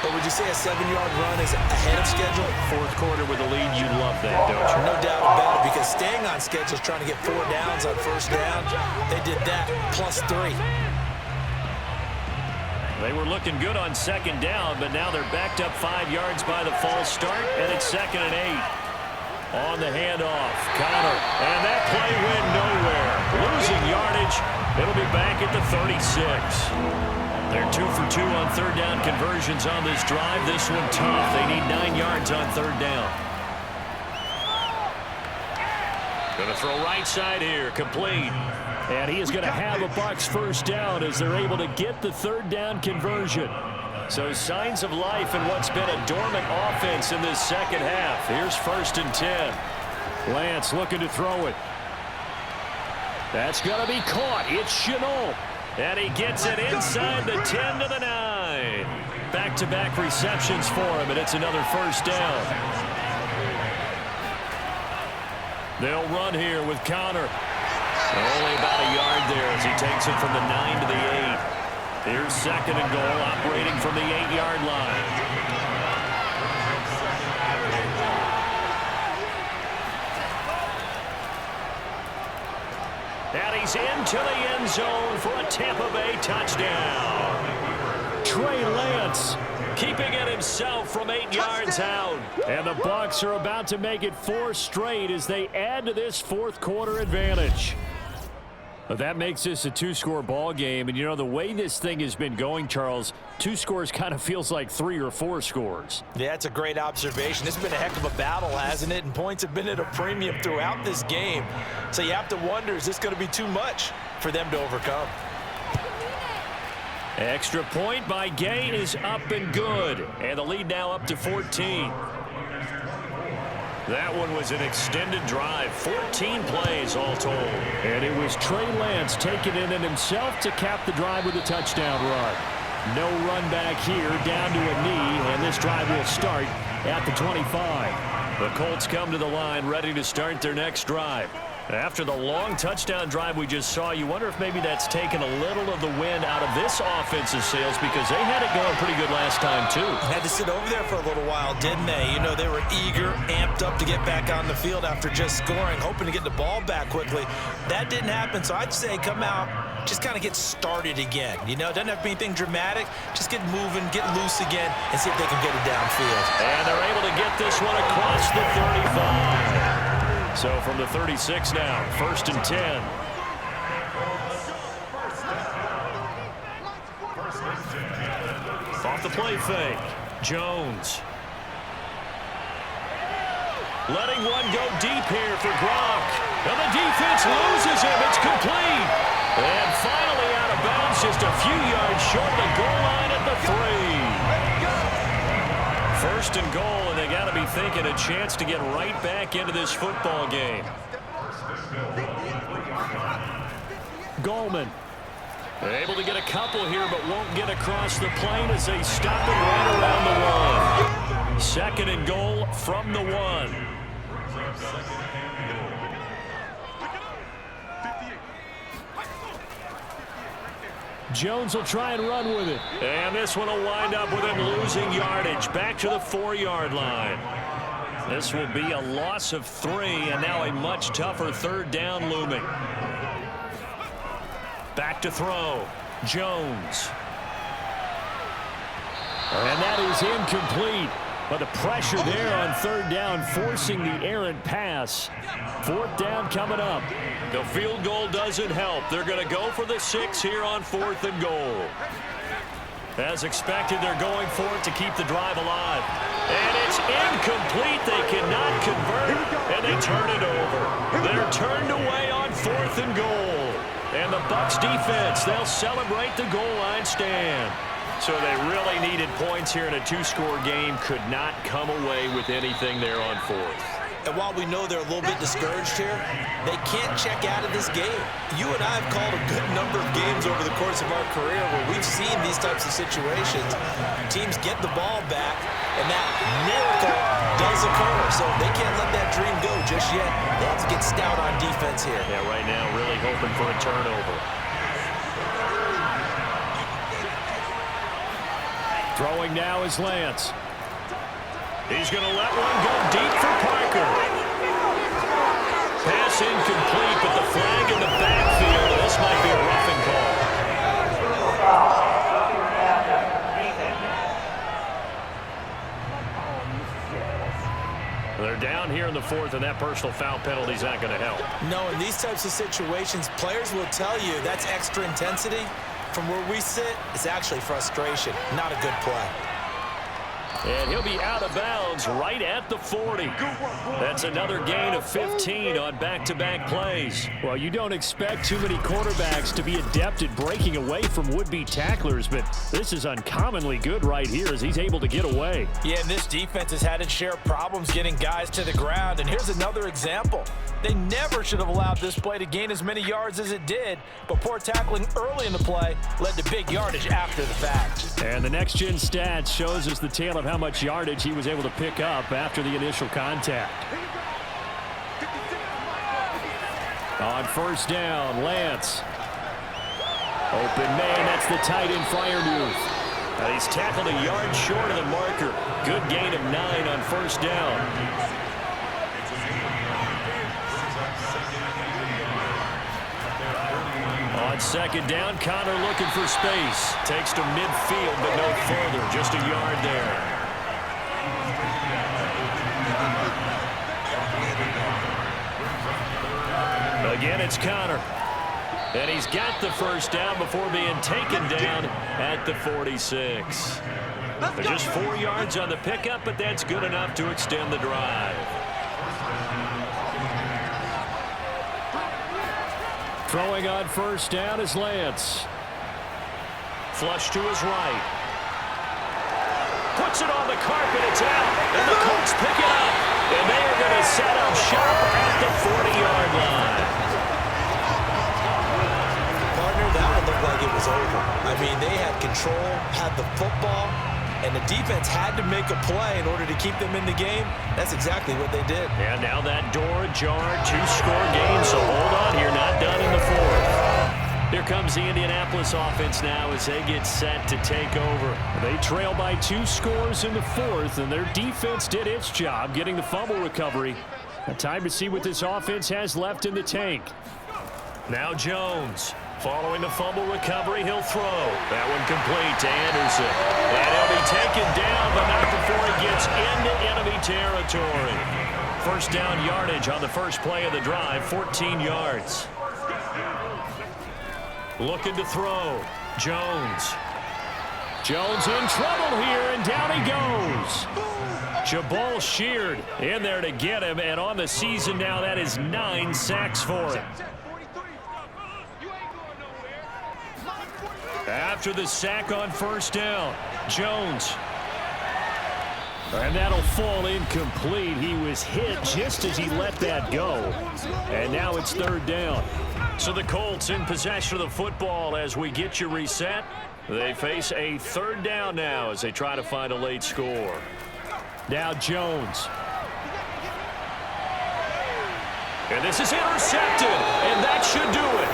But would you say a 7-yard run is ahead of schedule? 4th quarter with a lead, you love that, don't you? No doubt about it, because staying on schedule is trying to get 4 downs on first down. They did that, plus 3. They were looking good on 2nd down, but now they're backed up 5 yards by the false start, and it's 2nd and 8. On the handoff, Connor, and that play went nowhere. Losing yardage, it'll be back at the 36. They're 2 for 2 on third down conversions on this drive. This one tough. They need 9 yards on 3rd down. Going to throw right side here, complete. And he is going to have a Bucs first down as they're able to get the 3rd down conversion. So signs of life in what's been a dormant offense in this 2nd half. Here's 1st and 10. Lance looking to throw it. That's going to be caught. It's Chenault. And he gets it inside the 10 to the 9. Back-to-back receptions for him, and it's another first down. They'll run here with Connor. Only about a yard there as he takes it from the 9 to the 8. Here's 2nd and goal, operating from the 8-yard line. And he's into the end zone for a Tampa Bay touchdown. Trey Lance keeping it himself from 8 yards out. And the Bucs are about to make it 4 straight as they add to this fourth-quarter advantage. But that makes this a 2-score ball game. And, you know, the way this thing has been going, Charles, 2 scores kind of feels like 3 or 4 scores. Yeah, that's a great observation. It's been a heck of a battle, hasn't it? And points have been at a premium throughout this game. So you have to wonder, is this going to be too much for them to overcome? Extra point by Gay is up and good. And the lead now up to 14. That one was an extended drive, 14 plays all told. And it was Trey Lance taking it in himself to cap the drive with a touchdown run. No run back here, down to a knee, and this drive will start at the 25. The Colts come to the line ready to start their next drive. After the long touchdown drive we just saw, you wonder if maybe that's taken a little of the wind out of this offensive sails, because they had it going pretty good last time too. Had to sit over there for a little while, didn't they? You know, they were eager, amped up to get back on the field after just scoring, hoping to get the ball back quickly. That didn't happen, so I'd say come out, just kind of get started again. You know, it doesn't have to be anything dramatic. Just get moving, get loose again, and see if they can get it downfield. And they're able to get this one across the 35. So from the 36 now, 1st and 10. Off the play fake, Jones. Letting one go deep here for Gronk. And the defense loses him. It's complete. And finally out of bounds, just a few yards short of the goal line at the 3. 1st and goal, and they got to be thinking a chance to get right back into this football game. Goldman. Able to get a couple here, but won't get across the plane as they stop it right around the 1. 2nd and goal from the 1. Jones will try and run with it. And this one will wind up with him losing yardage back to the 4-yard line. This will be a loss of 3, and now a much tougher 3rd down looming. Back to throw, Jones. And that is incomplete. But the pressure there on 3rd down, forcing the errant pass. 4th down coming up. The field goal doesn't help. They're going to go for the 6 here on 4th and goal. As expected, they're going for it to keep the drive alive. And it's incomplete. They cannot convert, and they turn it over. They're turned away on 4th and goal. And the Bucs defense, they'll celebrate the goal line stand. So they really needed points here in a 2-score game. Could not come away with anything there on 4th. And while we know they're a little bit discouraged here, they can't check out of this game. You and I have called a good number of games over the course of our career where we've seen these types of situations. Teams get the ball back, and that miracle does occur. So they can't let that dream go just yet. They have to get stout on defense here. Yeah, right now really hoping for a turnover. Throwing now is Lance. He's going to let one go deep for Parker. Pass incomplete, but the flag in the backfield. This might be a roughing call. They're down here in the 4th, and that personal foul penalty is not going to help. No, in these types of situations, players will tell you that's extra intensity. From where we sit, it's actually frustration. Not a good play. And he'll be out of bounds right at the 40. That's another gain of 15 on back-to-back plays. Well, you don't expect too many quarterbacks to be adept at breaking away from would-be tacklers, but this is uncommonly good right here as he's able to get away. Yeah, and this defense has had its share of problems getting guys to the ground. And here's another example. They never should have allowed this play to gain as many yards as it did, but poor tackling early in the play led to big yardage after the fact. And the next-gen stats shows us the tale of how much yardage he was able to pick up after the initial contact. On 1st down, Lance. Open man, that's the tight end Freiermuth. He's tackled a yard short of the marker. Good gain of 9 on first down. On second down, Connor looking for space. Takes to midfield, but no further. Just a yard there. Again, it's Connor. And he's got the first down before being taken down at the 46. Just 4 yards on the pickup, but that's good enough to extend the drive. Throwing on first down is Lance. Flush to his right. Puts it on the carpet, it's out. And the Colts pick it up. And they are going to set up shop at the 40-yard line. That one looked like it was over. I mean, they had control, had the football, and the defense had to make a play in order to keep them in the game. That's exactly what they did. And now that door ajar, 2-score game, so hold on here, not done in the 4th. Here comes the Indianapolis offense now as they get set to take over. They trail by 2 scores in the 4th, and their defense did its job getting the fumble recovery. A time to see what this offense has left in the tank. Now Jones. Following the fumble recovery, he'll throw. That one complete to Anderson. And he'll be taken down, but not before he gets into enemy territory. First down yardage on the first play of the drive, 14 yards. Looking to throw. Jones. Jones in trouble here, and down he goes. Jabal Sheard in there to get him, and on the season now, that is 9 sacks for him. After the sack on first down, Jones. And that'll fall incomplete. He was hit just as he let that go. And now it's 3rd down. So the Colts in possession of the football as we get you reset. They face a 3rd down now as they try to find a late score. Now Jones. And this is intercepted, and that should do it.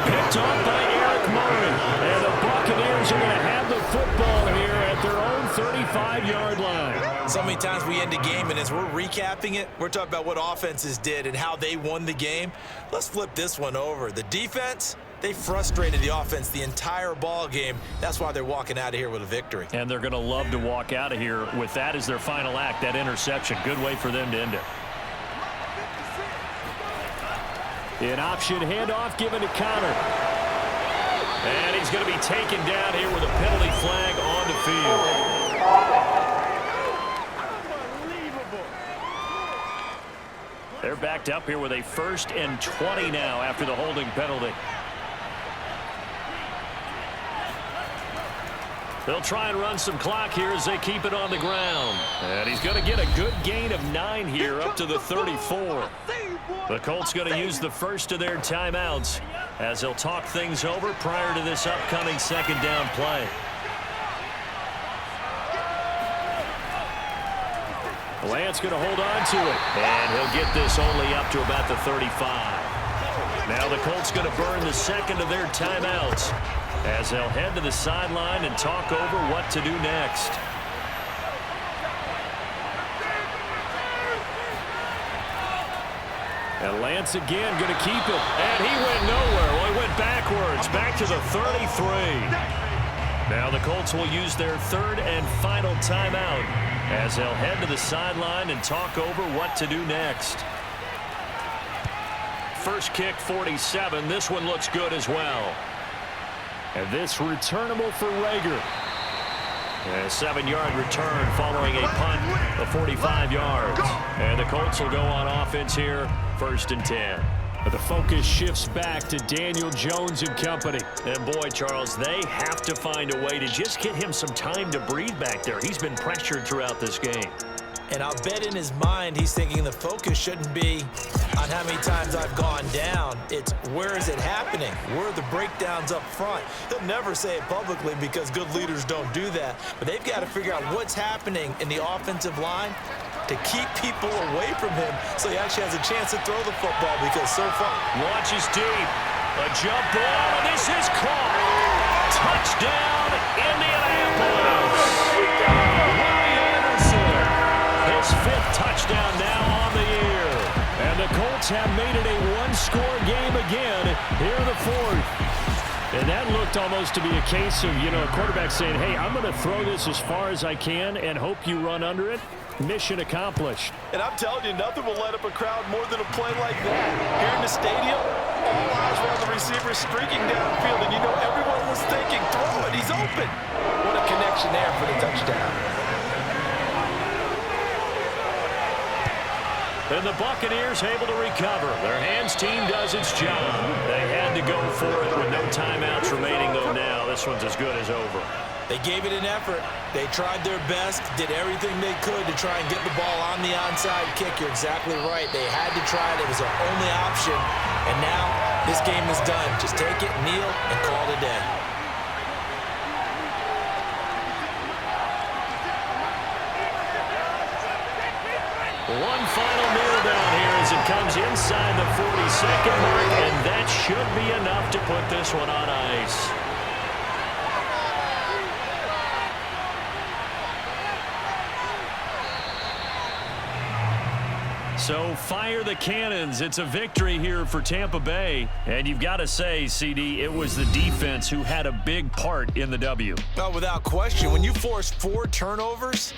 Picked off by Eric Murray. And the Buccaneers are going to have the football here at their own 35-yard line. So many times we end a game, and as we're recapping it, we're talking about what offenses did and how they won the game. Let's flip this one over. The defense, they frustrated the offense the entire ball game. That's why they're walking out of here with a victory. And they're going to love to walk out of here with that as their final act, that interception. Good way for them to end it. An option handoff given to Connor. And he's going to be taken down here with a penalty flag on the field. They're backed up here with a 1st and 20 now after the holding penalty. They'll try and run some clock here as they keep it on the ground. And he's going to get a good gain of 9 here up to the 34. The Colts going to use the first of their timeouts as they'll talk things over prior to this upcoming 2nd down play. Lance going to hold on to it. And he'll get this only up to about the 35. Now the Colts going to burn the 2nd of their timeouts as they'll head to the sideline and talk over what to do next. And Lance again going to keep it. And he went nowhere. Well, he went backwards, back to the 33. Now the Colts will use their 3rd and final timeout as they'll head to the sideline and talk over what to do next. First kick, 47. This one looks good as well. And this returnable for Rager. And a 7-yard return following a punt of 45 yards. And the Colts will go on offense here, 1st and 10. But the focus shifts back to Daniel Jones and company. And boy, Charles, they have to find a way to just get him some time to breathe back there. He's been pressured throughout this game. And I'll bet in his mind he's thinking the focus shouldn't be on how many times I've gone down. It's where is it happening? Where are the breakdowns up front? He'll never say it publicly because good leaders don't do that. But they've got to figure out what's happening in the offensive line to keep people away from him so he actually has a chance to throw the football because so far. Launches deep. A jump ball, and this is caught. Touchdown, Indianapolis. Robbie Anderson, his 5th touchdown now on the year. And the Colts have made it a one-score game again here in the 4th. And that looked almost to be a case of, a quarterback saying, hey, I'm going to throw this as far as I can and hope you run under it. Mission accomplished. And I'm telling you, nothing will light up a crowd more than a play like that. Here in the stadium, all eyes were on the receiver streaking downfield, and everyone was thinking, throw it, he's open. What a connection there for the touchdown. And the Buccaneers able to recover. Their hands team does its job. They had to go for it with no timeouts remaining, though now this one's as good as over. They gave it an effort. They tried their best, did everything they could to try and get the ball on the onside kick. You're exactly right. They had to try it. It was their only option. And now this game is done. Just take it, kneel, and call it a day. One final kneel down here as it comes inside the 42nd mark, and that should be enough to put this one on ice. So fire the cannons. It's a victory here for Tampa Bay. And you've got to say, CD, it was the defense who had a big part in the W. Well, without question, when you force 4 turnovers,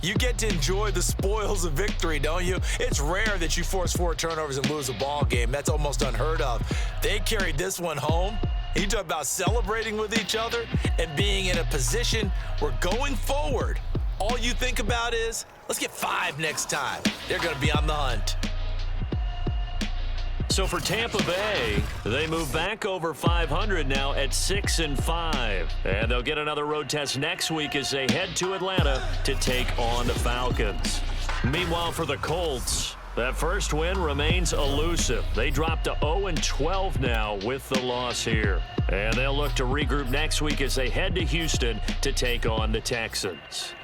you get to enjoy the spoils of victory, don't you? It's rare that you force 4 turnovers and lose a ball game. That's almost unheard of. They carried this one home. You talk about celebrating with each other and being in a position where going forward, all you think about is, let's get 5 next time. They're going to be on the hunt. So for Tampa Bay, they move back over 500 now at 6-5. And they'll get another road test next week as they head to Atlanta to take on the Falcons. Meanwhile, for the Colts, that first win remains elusive. They drop to 0-12 now with the loss here. And they'll look to regroup next week as they head to Houston to take on the Texans.